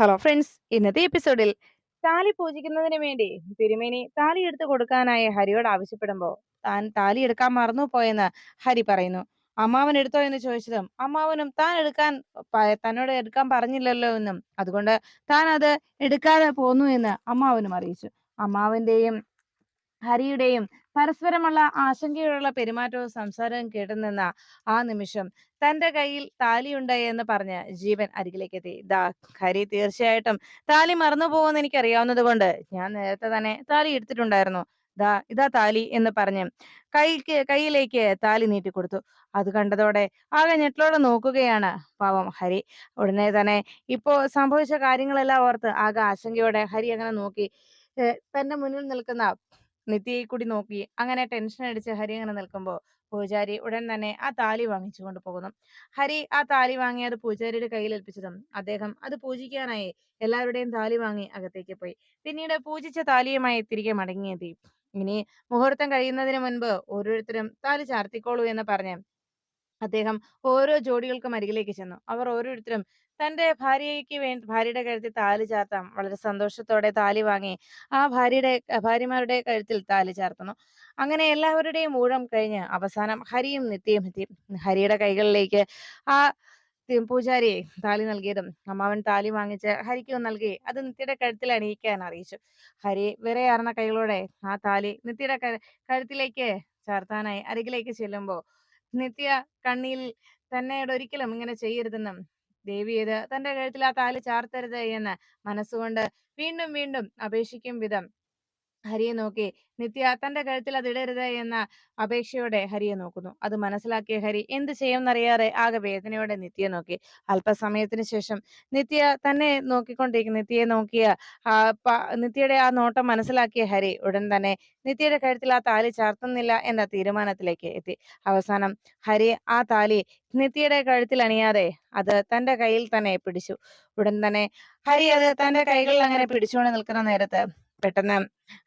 Hello friends, ഇന്നത്തെ എപ്പിസോഡിൽ താലി പൂജിക്കുന്നതിന് വേണ്ടി തിരുമേനി താലി എടുത്തു കൊടുക്കാനായി ഹരിയോട് ആവശ്യപ്പെടുമ്പോ താൻ താലി എടുക്കാൻ മറന്നു പോയെന്ന് ഹരി പറയുന്നു. അമ്മാവൻ എടുത്തോ എന്ന് ചോദിച്ചതും അമ്മാവനും താൻ എടുക്കാൻ തന്നോട് എടുക്കാൻ പറഞ്ഞില്ലല്ലോ എന്നും അതുകൊണ്ട് താൻ അത് എടുക്കാതെ പോന്നു എന്ന് അമ്മാവനും അറിയിച്ചു. അമ്മാവന്റെയും ഹരിയുടെയും പരസ്പരമുള്ള ആശങ്കയുള്ള പെരുമാറ്റവും സംസാരവും കേട്ടുനിന്ന ആ നിമിഷം തന്റെ കയ്യിൽ താലിയുണ്ട് എന്ന് പറഞ്ഞ് ജീവൻ അരികിലേക്ക് എത്തി. ദാ ഹരി, തീർച്ചയായിട്ടും താലി മറന്നു പോകുമെന്ന് എനിക്ക് അറിയാവുന്നത് കൊണ്ട് ഞാൻ നേരത്തെ തന്നെ താലി എടുത്തിട്ടുണ്ടായിരുന്നു. ദാ ഇതാ താലി എന്ന് പറഞ്ഞ് കയ്യിലേക്ക് താലി നീട്ടിക്കൊടുത്തു. അത് കണ്ടതോടെ ആകെ ഞെട്ടലോടെ നോക്കുകയാണ് പാവം ഹരി. ഉടനെ തന്നെ ഇപ്പോ സംഭവിച്ച കാര്യങ്ങളെല്ലാം ഓർത്ത് ആകെ ആശങ്കയോടെ ഹരി അങ്ങനെ നോക്കി. തന്റെ മുന്നിൽ നിൽക്കുന്ന നിത്യയെ കൂടി നോക്കി അങ്ങനെ ടെൻഷൻ അടിച്ച് ഹരി അങ്ങനെ നിൽക്കുമ്പോ പൂജാരി ഉടൻ തന്നെ ആ താലി വാങ്ങിച്ചു കൊണ്ട് പോകുന്നു. ഹരി ആ താലി വാങ്ങി അത് പൂജാരിയുടെ കയ്യിൽ ഏൽപ്പിച്ചതും അദ്ദേഹം അത് പൂജിക്കാനായി എല്ലാവരുടെയും താലി വാങ്ങി അകത്തേക്ക് പോയി. പിന്നീട് പൂജിച്ച താലിയുമായി തിരികെ മടങ്ങിയെത്തി. ഇനി മുഹൂർത്തം കഴിയുന്നതിന് മുൻപ് ഓരോരുത്തരും താലി ചാർത്തിക്കോളൂ എന്ന് പറഞ്ഞ് അദ്ദേഹം ഓരോ ജോഡികൾക്കും അരികിലേക്ക് ചെന്നു. അവർ ഓരോരുത്തരും തന്റെ ഭാര്യയുടെ കഴുത്തിൽ താലി ചാർത്താൻ വളരെ സന്തോഷത്തോടെ താലി വാങ്ങി ആ ഭാര്യമാരുടെ കഴുത്തിൽ താലി ചാർത്തുന്നു. അങ്ങനെ എല്ലാവരുടെയും ഊഴം കഴിഞ്ഞ് അവസാനം ഹരിയും നിത്യയും എത്തി. ഹരിയുടെ കൈകളിലേക്ക് ആ പൂജാരി താലി നൽകിയതും അമ്മാവൻ താലി വാങ്ങിച്ച് ഹരിക്ക് നൽകി അത് നിത്യയുടെ കഴുത്തിൽ അണിയിക്കാൻ അറിയിച്ചു. ഹരി വിറയാർന്ന കൈകളോടെ ആ താലി നിത്യയുടെ കഴുത്തിലേക്ക് ചാർത്താനായി അരികിലേക്ക് ചെല്ലുമ്പോ നിത്യ കണ്ണീരിൽ തന്നോട് ഒരിക്കലും ഇങ്ങനെ ചെയ്യരുതെന്നും ദേവി ഇത് തന്റെ കഴുത്തിൽ ആ താലി ചാർത്തരുത് എന്ന് മനസ്സുകൊണ്ട് വീണ്ടും വീണ്ടും അപേക്ഷിക്കും വിധം ഹരിയെ നോക്കി നിത്യ തന്റെ കഴുത്തിൽ അത് ഇടരുത് എന്ന അപേക്ഷയോടെ ഹരിയെ നോക്കുന്നു. അത് മനസ്സിലാക്കിയ ഹരി എന്ത് ചെയ്യുമെന്നറിയാതെ ആകെ വേദനയോടെ നിത്യയെ നോക്കി. അല്പസമയത്തിന് ശേഷം നിത്യ തന്നെ നിത്യയെ നോക്കിയ ആ നിത്യയുടെ ആ നോട്ടം മനസ്സിലാക്കിയ ഹരി ഉടൻ തന്നെ നിത്യയുടെ കഴുത്തിൽ ആ താലി ചാർത്തുന്നില്ല എന്ന തീരുമാനത്തിലേക്ക് എത്തി. അവസാനം ഹരി ആ താലി നിത്യയുടെ കഴുത്തിൽ അണിയാതെ അത് തന്റെ കയ്യിൽ തന്നെ പിടിച്ചു. ഉടൻ തന്നെ ഹരി അത് തന്റെ കൈകളിൽ അങ്ങനെ പിടിച്ചുകൊണ്ട് നിൽക്കുന്ന നേരത്ത് പെട്ടെന്ന്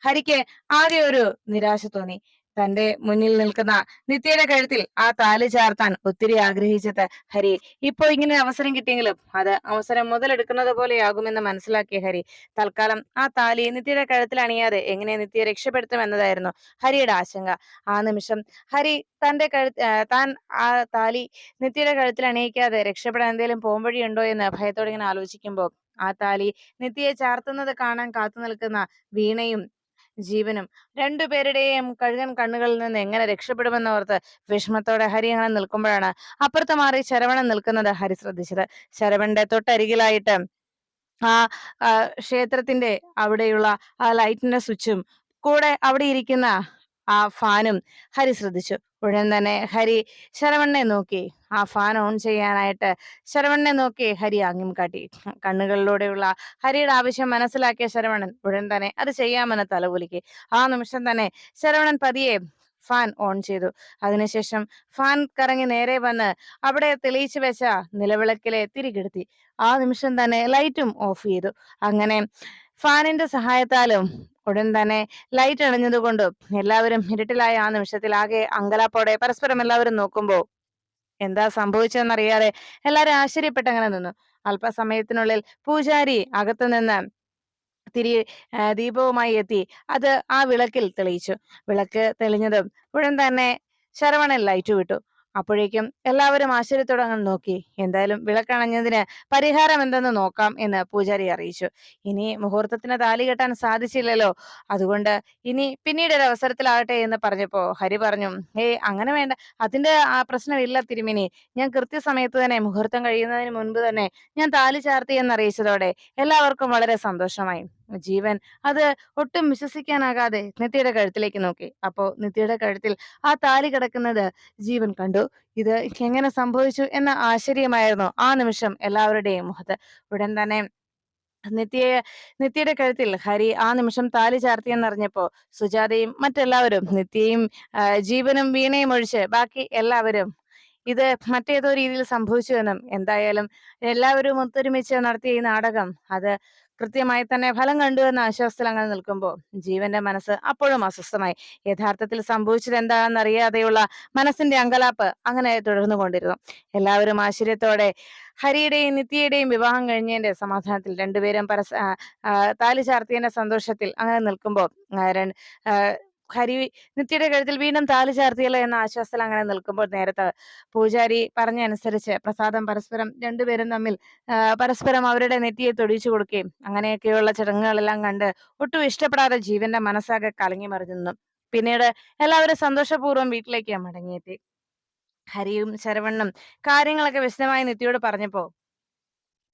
ഹരിക്ക് ആകെ ഒരു നിരാശ തോന്നി. തന്റെ മുന്നിൽ നിൽക്കുന്ന നിത്യയുടെ കഴുത്തിൽ ആ താലി ചാർത്താൻ ഒത്തിരി ആഗ്രഹിച്ചത് ഹരി ഇപ്പൊ ഇങ്ങനെ അവസരം കിട്ടിയെങ്കിലും അത് അവസരം മുതലെടുക്കുന്നത് പോലെയാകുമെന്ന് മനസ്സിലാക്കിയ ഹരി തൽക്കാലം ആ താലി നിത്യയുടെ കഴുത്തിൽ അണിയാതെ എങ്ങനെ നിത്യയെ രക്ഷപ്പെടുത്തും എന്നതായിരുന്നു ഹരിയുടെ ആശങ്ക. ആ നിമിഷം ഹരി താൻ ആ താലി നിത്യയുടെ കഴുത്തിൽ അണിയിക്കാതെ രക്ഷപ്പെടാൻ എന്തെങ്കിലും പോംവഴിയുണ്ടോ എന്ന് ഭയത്തോടെ ഇങ്ങനെ ആലോചിക്കുമ്പോൾ ആ താലി നിത്യയെ ചാർത്തുന്നത് കാണാൻ കാത്തു നിൽക്കുന്ന വീണയും ജീവനും രണ്ടുപേരുടെയും കഴുകൻ കണ്ണുകളിൽ നിന്ന് എങ്ങനെ രക്ഷപ്പെടുമെന്നോർത്ത് വിഷമത്തോടെ ഹരി അങ്ങനെ നിൽക്കുമ്പോഴാണ് അപ്പുറത്ത് മാറി ശരവണൻ നിൽക്കുന്നത് ഹരി ശ്രദ്ധിച്ചത്. ശരവണന്റെ തൊട്ടരികിലായിട്ട് ആ ക്ഷേത്രത്തിന്റെ അവിടെയുള്ള ആ ലൈറ്റിന്റെ സ്വിച്ചും കൂടെ അവിടെ ഇരിക്കുന്ന ആ ഫാനും ഹരി ശ്രദ്ധിച്ചു. ഉടൻ തന്നെ ഹരി ശരവണനെ നോക്കി ആ ഫാൻ ഓൺ ചെയ്യാനായിട്ട് ശരവണനെ നോക്കി ഹരി ആംഗ്യം കാട്ടി. കണ്ണുകളിലൂടെയുള്ള ഹരിയുടെ ആവശ്യം മനസ്സിലാക്കിയ ശരവണൻ ഉടൻ തന്നെ അത് ചെയ്യാമെന്ന് തലകുലുക്കി. ആ നിമിഷം തന്നെ ശരവണൻ പതിയെ ഫാൻ ഓൺ ചെയ്തു. അതിനുശേഷം ഫാൻ കറങ്ങി നേരെ വന്ന് അവിടെ തെളിയിച്ചു വെച്ച നിലവിളക്കിലെ തിരികെടുത്തി. ആ നിമിഷം തന്നെ ലൈറ്റും ഓഫ് ചെയ്തു. അങ്ങനെ ഫാനിന്റെ സഹായത്താലും ഉടൻ തന്നെ ലൈറ്റ് അണഞ്ഞതുകൊണ്ടും എല്ലാവരും ഇരുട്ടിലായ ആ നിമിഷത്തിൽ ആകെ അങ്കലാപ്പോടെ പരസ്പരം എല്ലാവരും നോക്കുമ്പോ എന്താ സംഭവിച്ചതെന്നറിയാതെ എല്ലാരും ആശ്ചര്യപ്പെട്ടങ്ങനെ നിന്നു. അല്പസമയത്തിനുള്ളിൽ പൂജാരി അകത്തു നിന്ന് തിരി ദീപവുമായി എത്തി അത് ആ വിളക്കിൽ തെളിയിച്ചു. വിളക്ക് തെളിഞ്ഞതും ഉടൻ തന്നെ ശരവണൻ ലൈറ്റ് വിട്ടു. അപ്പോഴേക്കും എല്ലാവരും ആശ്ചര്യത്തോടെ അങ്ങനെ നോക്കി. എന്തായാലും വിളക്കണഞ്ഞതിന് പരിഹാരം എന്തെന്ന് നോക്കാം എന്ന് പൂജാരി അറിയിച്ചു. ഇനി മുഹൂർത്തത്തിന് താലി കെട്ടാൻ സാധിച്ചില്ലല്ലോ, അതുകൊണ്ട് ഇനി പിന്നീട് ഒരു അവസരത്തിലാകട്ടെ എന്ന് പറഞ്ഞപ്പോ ഹരി പറഞ്ഞു, അങ്ങനെ വേണ്ട, അതിന്റെ ആ പ്രശ്നമില്ല തിരുമേനി. ഞാൻ കൃത്യസമയത്ത് തന്നെ മുഹൂർത്തം കഴിയുന്നതിന് മുൻപ് തന്നെ ഞാൻ താലി ചാർത്തി എന്നറിയിച്ചതോടെ എല്ലാവർക്കും വളരെ സന്തോഷമായി. ജീവൻ അത് ഒട്ടും വിശ്വസിക്കാനാകാതെ നിത്യയുടെ കഴുത്തിലേക്ക് നോക്കി. അപ്പോ നിത്യയുടെ കഴുത്തിൽ ആ താലി കിടക്കുന്നത് ജീവൻ കണ്ടു. ഇത് എങ്ങനെ സംഭവിച്ചു എന്ന ആശ്ചര്യമായിരുന്നു ആ നിമിഷം എല്ലാവരുടെയും മുഖത്ത്. ഉടൻ തന്നെ നിത്യയുടെ കഴുത്തിൽ ഹരി ആ നിമിഷം താലി ചാർത്തിയെന്നറിഞ്ഞപ്പോ സുജാതയും മറ്റെല്ലാവരും നിത്യയും ജീവനും വീണയും ഒഴിച്ച് ബാക്കി എല്ലാവരും ഇത് മറ്റേതോ രീതിയിൽ സംഭവിച്ചുവെന്നും എന്തായാലും എല്ലാവരും ഒത്തൊരുമിച്ച് നടത്തിയ ഈ നാടകം അത് കൃത്യമായി തന്നെ ഫലം കണ്ടുവെന്ന ആശ്വാസത്തിൽ അങ്ങനെ നിൽക്കുമ്പോൾ ജീവന്റെ മനസ്സ് അപ്പോഴും അസ്വസ്ഥമായി. യഥാർത്ഥത്തിൽ സംഭവിച്ചത് എന്താണെന്നറിയാതെയുള്ള മനസ്സിന്റെ അങ്കലാപ്പ് അങ്ങനെ തുടർന്നു കൊണ്ടിരുന്നു. എല്ലാവരും ആശ്ചര്യത്തോടെ ഹരിയുടെയും നിത്യയുടെയും വിവാഹം കഴിഞ്ഞതിന്റെ സമാധാനത്തിൽ രണ്ടുപേരും താലി ചാർത്തിയതിന്റെ സന്തോഷത്തിൽ അങ്ങനെ നിൽക്കുമ്പോൾ ഹരി നിത്യയുടെ കഴുത്തിൽ വീണ്ടും താലി ചാർത്തിയല്ലോ എന്ന ആശ്വാസത്തിൽ അങ്ങനെ നിൽക്കുമ്പോൾ നേരത്തെ പൂജാരി പറഞ്ഞ അനുസരിച്ച് പ്രസാദം പരസ്പരം രണ്ടുപേരും തമ്മിൽ പരസ്പരം അവരുടെ നെറ്റിയെ തൊടിയിച്ചു കൊടുക്കുകയും അങ്ങനെയൊക്കെയുള്ള ചടങ്ങുകളെല്ലാം കണ്ട് ഒട്ടും ഇഷ്ടപ്പെടാതെ ജീവന്റെ മനസ്സാകെ കലങ്ങി മറിഞ്ഞു നിന്നു. പിന്നീട് എല്ലാവരും സന്തോഷപൂർവ്വം വീട്ടിലേക്ക് മടങ്ങിയെത്തി. ഹരിയും ശരവണ്ണും കാര്യങ്ങളൊക്കെ വിശദമായി നിത്യയോട് പറഞ്ഞപ്പോ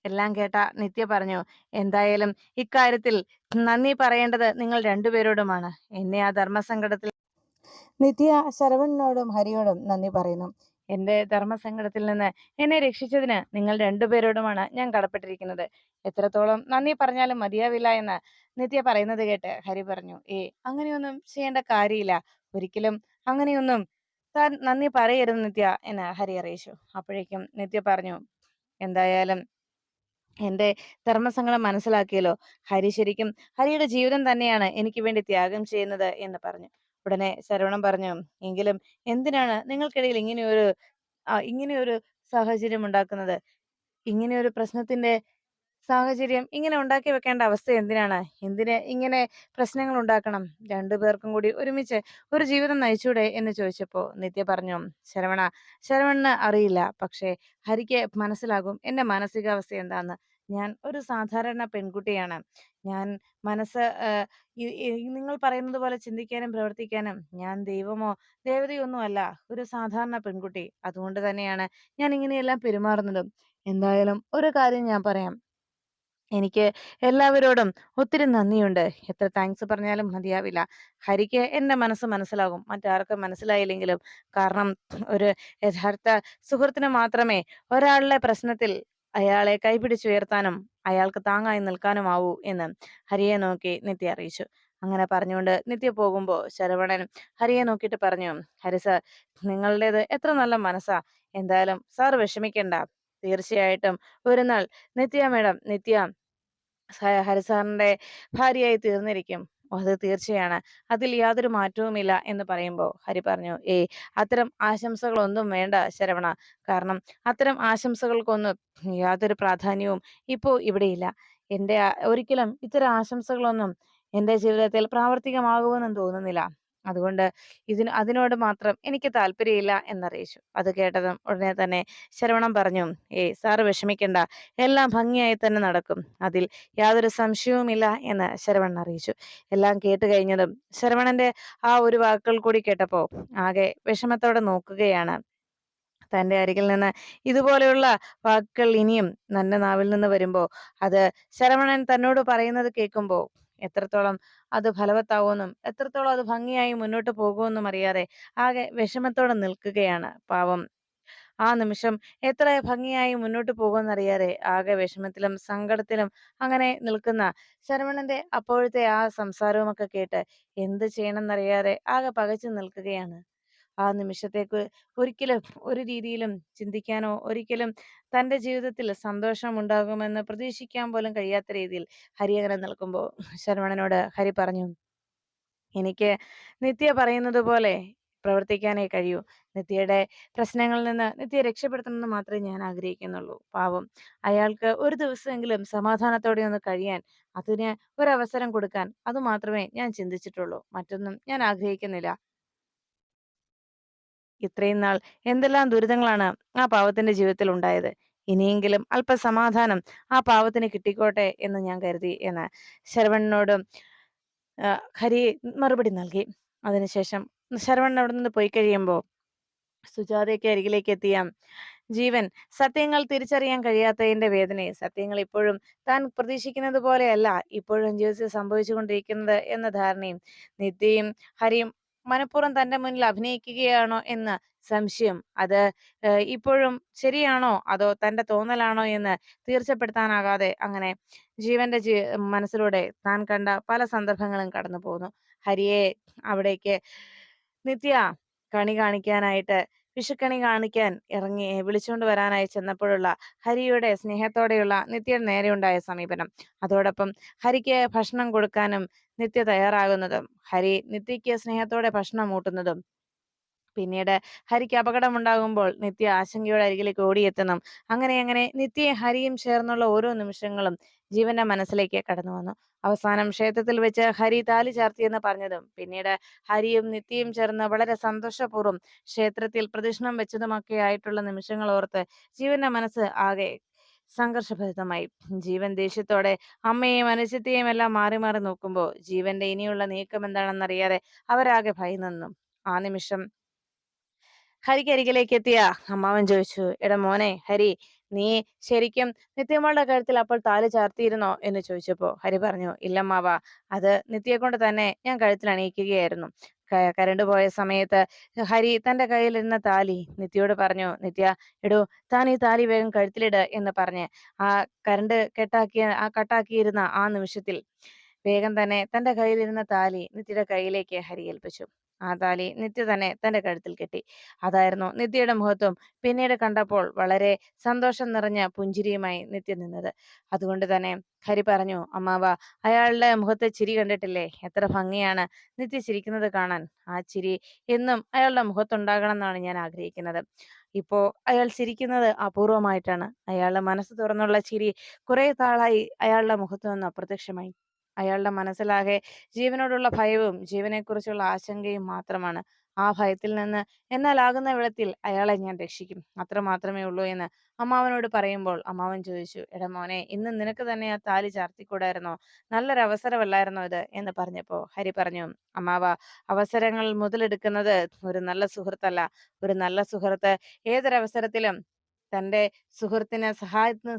എല്ലാം കേട്ട നിത്യ പറഞ്ഞു, എന്തായാലും ഇക്കാര്യത്തിൽ നന്ദി പറയേണ്ടത് നിങ്ങൾ രണ്ടുപേരോടുമാണ്. എന്നെ ആ ധർമ്മസങ്കടത്തിൽ നിത്യ ശരവണനോടും ഹരിയോടും നന്ദി പറയുന്നു. എന്റെ ധർമ്മസങ്കടത്തിൽ നിന്ന് എന്നെ രക്ഷിച്ചതിന് നിങ്ങൾ രണ്ടുപേരോടുമാണ് ഞാൻ കടപ്പെട്ടിരിക്കുന്നത്. എത്രത്തോളം നന്ദി പറഞ്ഞാലും മതിയാവില്ല എന്ന് നിത്യ പറയുന്നത് കേട്ട് ഹരി പറഞ്ഞു, അങ്ങനെയൊന്നും ചെയ്യേണ്ട കാര്യമില്ല. ഒരിക്കലും അങ്ങനെയൊന്നും താൻ നന്ദി പറയരുത് നിത്യ എന്ന് ഹരി അറിയിച്ചു. അപ്പോഴേക്കും നിത്യ പറഞ്ഞു, എന്തായാലും എന്റെ ധർമ്മസങ്കടം മനസ്സിലാക്കിയല്ലോ. ഹരി ശരിക്കും ഹരിയുടെ ജീവിതം തന്നെയാണ് എനിക്ക് വേണ്ടി ത്യാഗം ചെയ്യുന്നത് എന്ന് പറഞ്ഞു. ഉടനെ ശരവണൻ പറഞ്ഞു, എങ്കിലും എന്തിനാണ് നിങ്ങൾക്കിടയിൽ ഇങ്ങനെയൊരു സാഹചര്യം ഉണ്ടാക്കുന്നത്? ഇങ്ങനെയൊരു പ്രശ്നത്തിന്റെ സാഹചര്യം ഇങ്ങനെ ഉണ്ടാക്കി വെക്കേണ്ട അവസ്ഥ എന്തിനാണ്? എന്തിന് ഇങ്ങനെ പ്രശ്നങ്ങൾ ഉണ്ടാക്കണം? രണ്ടുപേർക്കും കൂടി ഒരുമിച്ച് ഒരു ജീവിതം നയിച്ചൂടെ എന്ന് ചോദിച്ചപ്പോ നിത്യ പറഞ്ഞു, ശരവണന് അറിയില്ല, പക്ഷേ ഹരിക്ക് മനസ്സിലാകും എന്റെ മാനസികാവസ്ഥ എന്താന്ന്. ഞാൻ ഒരു സാധാരണ പെൺകുട്ടിയാണ്. ഞാൻ മനസ്സ് നിങ്ങൾ പറയുന്നത് പോലെ ചിന്തിക്കാനും പ്രവർത്തിക്കാനും ഞാൻ ദൈവമോ ദേവതയോ ഒന്നും അല്ല. ഒരു സാധാരണ പെൺകുട്ടി. അതുകൊണ്ട് തന്നെയാണ് ഞാൻ ഇങ്ങനെയെല്ലാം പെരുമാറുന്നതും. എന്തായാലും ഒരു കാര്യം ഞാൻ പറയാം. എനിക്ക് എല്ലാവരോടും ഒത്തിരി നന്ദിയുണ്ട്. എത്ര താങ്ക്സ് പറഞ്ഞാലും മതിയാവില്ല. ഹരിക്ക് എന്റെ മനസ്സ് മനസ്സിലാകും. മറ്റാർക്കും മനസ്സിലായില്ലെങ്കിലും. കാരണം ഒരു യഥാർത്ഥ സുഹൃത്തിന് മാത്രമേ ഒരാളുടെ പ്രശ്നത്തിൽ അയാളെ കൈപിടിച്ചുയർത്താനും അയാൾക്ക് താങ്ങായി നിൽക്കാനുമാവൂ എന്ന് ഹരിയെ നോക്കി നിത്യ അറിയിച്ചു. അങ്ങനെ പറഞ്ഞുകൊണ്ട് നിത്യ പോകുമ്പോ ശരവണൻ ഹരിയെ നോക്കിയിട്ട് പറഞ്ഞു, ഹരി സാർ, നിങ്ങളുടേത് എത്ര നല്ല മനസ്സാ. എന്തായാലും സാർ വിഷമിക്കണ്ട. തീർച്ചയായിട്ടും ഒരു നാൾ നിത്യ ഹരിസാറിന്റെ ഭാര്യയായി തീർന്നിരിക്കും. അത് തീർച്ചയാണ്. അതിൽ യാതൊരു മാറ്റവുമില്ല എന്ന് പറയുമ്പോ ഹരി പറഞ്ഞു, അത്തരം ആശംസകളൊന്നും വേണ്ട ശരവണ. കാരണം അത്തരം ആശംസകൾക്കൊന്നും യാതൊരു പ്രാധാന്യവും ഇപ്പോ ഇവിടെയില്ല. ഒരിക്കലും ഇത്തരം ആശംസകളൊന്നും എന്റെ ജീവിതത്തിൽ പ്രാവർത്തികമാകുമെന്നും തോന്നുന്നില്ല. അതുകൊണ്ട് അതിനോട് മാത്രം എനിക്ക് താല്പര്യമില്ല എന്നറിയിച്ചു. അത് കേട്ടതും ഉടനെ തന്നെ ശരവണൻ പറഞ്ഞു, സാറ് വിഷമിക്കണ്ട. എല്ലാം ഭംഗിയായി തന്നെ നടക്കും. അതിൽ യാതൊരു സംശയവുമില്ല എന്ന് ശരവണൻ അറിയിച്ചു. എല്ലാം കേട്ട് കഴിഞ്ഞതും ശരവണന്റെ ആ ഒരു വാക്കുകൾ കൂടി കേട്ടപ്പോ ആകെ വിഷമത്തോടെ നോക്കുകയാണ്. തന്റെ അരികിൽ നിന്ന് ഇതുപോലെയുള്ള വാക്കുകൾ ഇനിയും തന്റെ നാവിൽ നിന്ന് വരുമ്പോ അത് ശരവണൻ തന്നോട് പറയുന്നത് കേൾക്കുമ്പോ എത്രത്തോളം അത് ഫലവത്താവുമെന്നും എത്രത്തോളം അത് ഭംഗിയായി മുന്നോട്ട് പോകുമെന്നും അറിയാതെ ആകെ വിഷമത്തോടെ നിൽക്കുകയാണ് പാവം. ആ നിമിഷം എത്ര ഭംഗിയായി മുന്നോട്ട് പോകുമെന്നറിയാതെ ആകെ വിഷമത്തിലും സങ്കടത്തിലും അങ്ങനെ നിൽക്കുന്ന ശരവണന്റെ അപ്പോഴത്തെ ആ സംസാരവുമൊക്കെ കേട്ട് എന്ത് ചെയ്യണമെന്നറിയാതെ ആകെ പകച്ചു നിൽക്കുകയാണ്. ആ നിമിഷത്തേക്ക് ഒരിക്കലും ഒരു രീതിയിലും ചിന്തിക്കാനോ ഒരിക്കലും തന്റെ ജീവിതത്തിൽ സന്തോഷം ഉണ്ടാകുമെന്ന് പ്രതീക്ഷിക്കാൻ പോലും കഴിയാത്ത രീതിയിൽ ഹരി അങ്ങനെ നിൽക്കുമ്പോൾ ശരവണനോട് ഹരി പറഞ്ഞു, എനിക്ക് നിത്യ പറയുന്നത് പോലെ പ്രവർത്തിക്കാനേ കഴിയൂ. നിത്യയുടെ പ്രശ്നങ്ങളിൽ നിന്ന് നിത്യയെ രക്ഷപ്പെടുത്തണമെന്ന് മാത്രമേ ഞാൻ ആഗ്രഹിക്കുന്നുള്ളൂ. പാവം, അയാൾക്ക് ഒരു ദിവസമെങ്കിലും സമാധാനത്തോടെ ഒന്ന് കഴിയാൻ, അതിന് ഒരവസരം കൊടുക്കാൻ, അത് മാത്രമേ ഞാൻ ചിന്തിച്ചിട്ടുള്ളൂ. മറ്റൊന്നും ഞാൻ ആഗ്രഹിക്കുന്നില്ല. ഇത്രയും നാൾ എന്തെല്ലാം ദുരിതങ്ങളാണ് ആ പാവത്തിന്റെ ജീവിതത്തിൽ ഉണ്ടായത്. ഇനിയെങ്കിലും അല്പസമാധാനം ആ പാവത്തിന് കിട്ടിക്കോട്ടെ എന്ന് ഞാൻ കരുതി എന്ന് ശരവണനോട് ഹരി മറുപടി നൽകി. അതിനുശേഷം ശരവണൻ അവിടെ നിന്ന് പോയി കഴിയുമ്പോ സുജാതയ്ക്ക് അരികിലേക്ക് എത്തിയ ജീവൻ സത്യങ്ങൾ തിരിച്ചറിയാൻ കഴിയാത്തതിന്റെ വേദനയെ, സത്യങ്ങൾ ഇപ്പോഴും താൻ പ്രതീക്ഷിക്കുന്നത് പോലെയല്ല ഇപ്പോഴും ജീവിതത്തിൽ സംഭവിച്ചുകൊണ്ടിരിക്കുന്നത് എന്ന ധാരണയും, നിത്യയും ഹരിയും മനഃപൂർവ്വം തന്റെ മുന്നിൽ അഭിനയിക്കുകയാണോ എന്ന സംശയം, അത് ഇപ്പോഴും ശരിയാണോ അതോ തന്റെ തോന്നലാണോ എന്ന് തീർച്ചപ്പെടുത്താനാകാതെ അങ്ങനെ ജീവന്റെ മനസ്സിലൂടെ താൻ കണ്ട പല സന്ദർഭങ്ങളും കടന്നു പോകുന്നു. ഹരിയെ അവിടേക്ക് നിത്യ കണി കാണിക്കാനായിട്ട് വിഷുക്കണി കാണിക്കാൻ വിളിച്ചുകൊണ്ട് വരാനായി ചെന്നപ്പോഴുള്ള ഹരിയുടെ സ്നേഹത്തോടെയുള്ള നിത്യയുടെ നേരെയുണ്ടായ സമീപനം, അതോടൊപ്പം ഹരിക്ക് ഭക്ഷണം കൊടുക്കാനും നിത്യ തയ്യാറാകുന്നതും, ഹരി നിത്യയ്ക്ക് സ്നേഹത്തോടെ ഭക്ഷണം ഊട്ടുന്നതും, പിന്നീട് ഹരിക്ക് അപകടമുണ്ടാകുമ്പോൾ നിത്യ ആശങ്കയുടെ അരികിലേക്ക് ഓടിയെത്തുന്നു. അങ്ങനെ അങ്ങനെ നിത്യയും ഹരിയും ചേർന്നുള്ള ഓരോ നിമിഷങ്ങളും ജീവന്റെ മനസ്സിലേക്ക് കടന്നു വന്നു. അവസാനം ക്ഷേത്രത്തിൽ വെച്ച് ഹരി താലി ചാർത്തിയെന്ന് പറഞ്ഞതും, പിന്നീട് ഹരിയും നിത്യയും ചേർന്ന് വളരെ സന്തോഷപൂർവ്വം ക്ഷേത്രത്തിൽ പ്രദക്ഷിണം വെച്ചതുമൊക്കെ ആയിട്ടുള്ള നിമിഷങ്ങൾ ഓർത്ത് ജീവന്റെ മനസ്സ് ആകെ സംഘർഷഭരിതമായി. ജീവൻ ദേഷ്യത്തോടെ അമ്മയെയും അനുജത്തെയും എല്ലാം മാറി മാറി നോക്കുമ്പോൾ ജീവന്റെ ഇനിയുള്ള നീക്കം എന്താണെന്നറിയാതെ അവരാകെ ഭയന്നു. ആ നിമിഷം ഹരിക്കരികിലേക്ക് എത്തിയ അമ്മാവൻ ചോദിച്ചു, എടാ മോനെ ഹരി, നീ ശരിക്കും നിത്യമോളുടെ കഴുത്തിൽ അപ്പോൾ താലി ചാർത്തിയിരുന്നോ എന്ന് ചോദിച്ചപ്പോ ഹരി പറഞ്ഞു, ഇല്ലമ്മാവ, അത് നിത്യയെ കൊണ്ട് തന്നെ ഞാൻ കഴുത്തിൽ അണിയിക്കുകയായിരുന്നു. കരണ്ട് പോയ സമയത്ത് ഹരി തന്റെ കയ്യിലിരുന്ന താലി നിത്യയോട് പറഞ്ഞു, നിത്യ, എടോ, താൻ ഈ താലി വേഗം കഴുത്തിലിട് എന്ന് പറഞ്ഞ് ആ കട്ടാക്കിയിരുന്ന ആ നിമിഷത്തിൽ വേഗം തന്നെ തന്റെ കയ്യിലിരുന്ന താലി നിത്യയുടെ കയ്യിലേക്ക് ഹരി ഏൽപ്പിച്ചു. ആ താലി നിത്യ തന്നെ തന്റെ കഴുത്തിൽ കെട്ടി. അതായിരുന്നു നിത്യയുടെ മുഖത്തും പിന്നീട് കണ്ടപ്പോൾ വളരെ സന്തോഷം നിറഞ്ഞ പുഞ്ചിരിയുമായി നിത്യ നിന്നത്. അതുകൊണ്ട് തന്നെ ഹരി പറഞ്ഞു, അമ്മാവ, അയാളുടെ മുഖത്തെ ചിരി കണ്ടിട്ടില്ലേ? എത്ര ഭംഗിയാണ് നിത്യ ചിരിക്കുന്നത് കാണാൻ. ആ ചിരി എന്നും അയാളുടെ മുഖത്തുണ്ടാകണം എന്നാണ് ഞാൻ ആഗ്രഹിക്കുന്നത്. ഇപ്പോ അയാൾ ചിരിക്കുന്നത് അപൂർവമായിട്ടാണ്. അയാളുടെ മനസ്സ് തുറന്നുള്ള ചിരി കുറെ നാളായി അയാളുടെ മുഖത്തു നിന്ന് അപ്രത്യക്ഷമായി. അയാളുടെ മനസ്സിലാകെ ജീവനോടുള്ള ഭയവും ജീവനെക്കുറിച്ചുള്ള ആശങ്കയും മാത്രമാണ്. ആ ഭയത്തിൽ നിന്ന് എന്നാലാകുന്ന വിധത്തിൽ അയാളെ ഞാൻ രക്ഷിക്കും. അത്ര മാത്രമേ ഉള്ളൂ എന്ന് അമ്മാവനോട് പറയുമ്പോൾ അമ്മാവൻ ചോദിച്ചു, എടാ മോനെ, ഇന്ന് നിനക്ക് തന്നെ ആ താലി ചാർത്തിക്കൂടായിരുന്നോ? നല്ലൊരു അവസരമല്ലായിരുന്നോ ഇത് എന്ന് പറഞ്ഞപ്പോ ഹരി പറഞ്ഞു, അമ്മാവ, അവസരങ്ങൾ മുതലെടുക്കുന്നത് ഒരു നല്ല സുഹൃത്തല്ല. ഒരു നല്ല സുഹൃത്ത് ഏതൊരവസരത്തിലും തന്റെ സുഹൃത്തിന്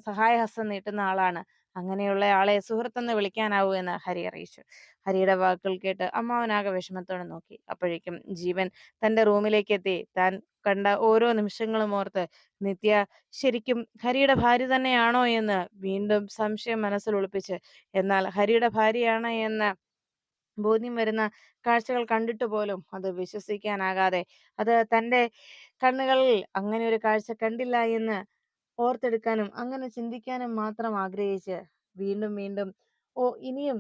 സഹായഹസ്തം നീട്ടുന്ന ആളാണ്. അങ്ങനെയുള്ള ആളെ സുഹൃത്തെന്ന് വിളിക്കാനാവൂ എന്ന് ഹരി അറിയിച്ചു. ഹരിയുടെ വാക്കുകൾ കേട്ട് അമ്മാവനാകെ വിഷമത്തോടെ നോക്കി. അപ്പോഴേക്കും ജീവൻ തന്റെ റൂമിലേക്ക് എത്തി. താൻ കണ്ട ഓരോ നിമിഷങ്ങളും ഓർത്ത് നിത്യ ശരിക്കും ഹരിയുടെ ഭാര്യ തന്നെയാണോ എന്ന് വീണ്ടും സംശയം മനസ്സിൽ ഒളിപ്പിച്ച്, എന്നാൽ ഹരിയുടെ ഭാര്യയാണ് എന്ന ബോധ്യം വരുന്ന കാഴ്ചകൾ കണ്ടിട്ട് പോലും അത് വിശ്വസിക്കാനാകാതെ, അത് തന്റെ കണ്ണുകളിൽ അങ്ങനെ ഒരു കാഴ്ച കണ്ടില്ല എന്ന് ഓർത്തെടുക്കാനും അങ്ങനെ ചിന്തിക്കാനും മാത്രം ആഗ്രഹിച്ച് വീണ്ടും വീണ്ടും ഇനിയും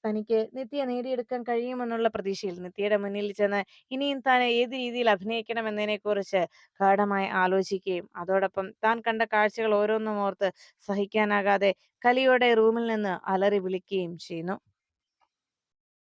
തനിക്ക് നിത്യയെ നേടിയെടുക്കാൻ കഴിയുമെന്നുള്ള പ്രതീക്ഷയിൽ നിത്യയുടെ മുന്നിൽ ചെന്ന് ഇനിയും താൻ ഏത് രീതിയിൽ അഭിനയിക്കണം എന്നതിനെ കുറിച്ച് ഗാഢമായി ആലോചിക്കുകയും അതോടൊപ്പം താൻ കണ്ട കാഴ്ചകൾ ഓരോന്നും ഓർത്ത് സഹിക്കാനാകാതെ കലിയോടെ റൂമിൽ നിന്ന് അലറി വിളിക്കുകയും ചെയ്യുന്നു.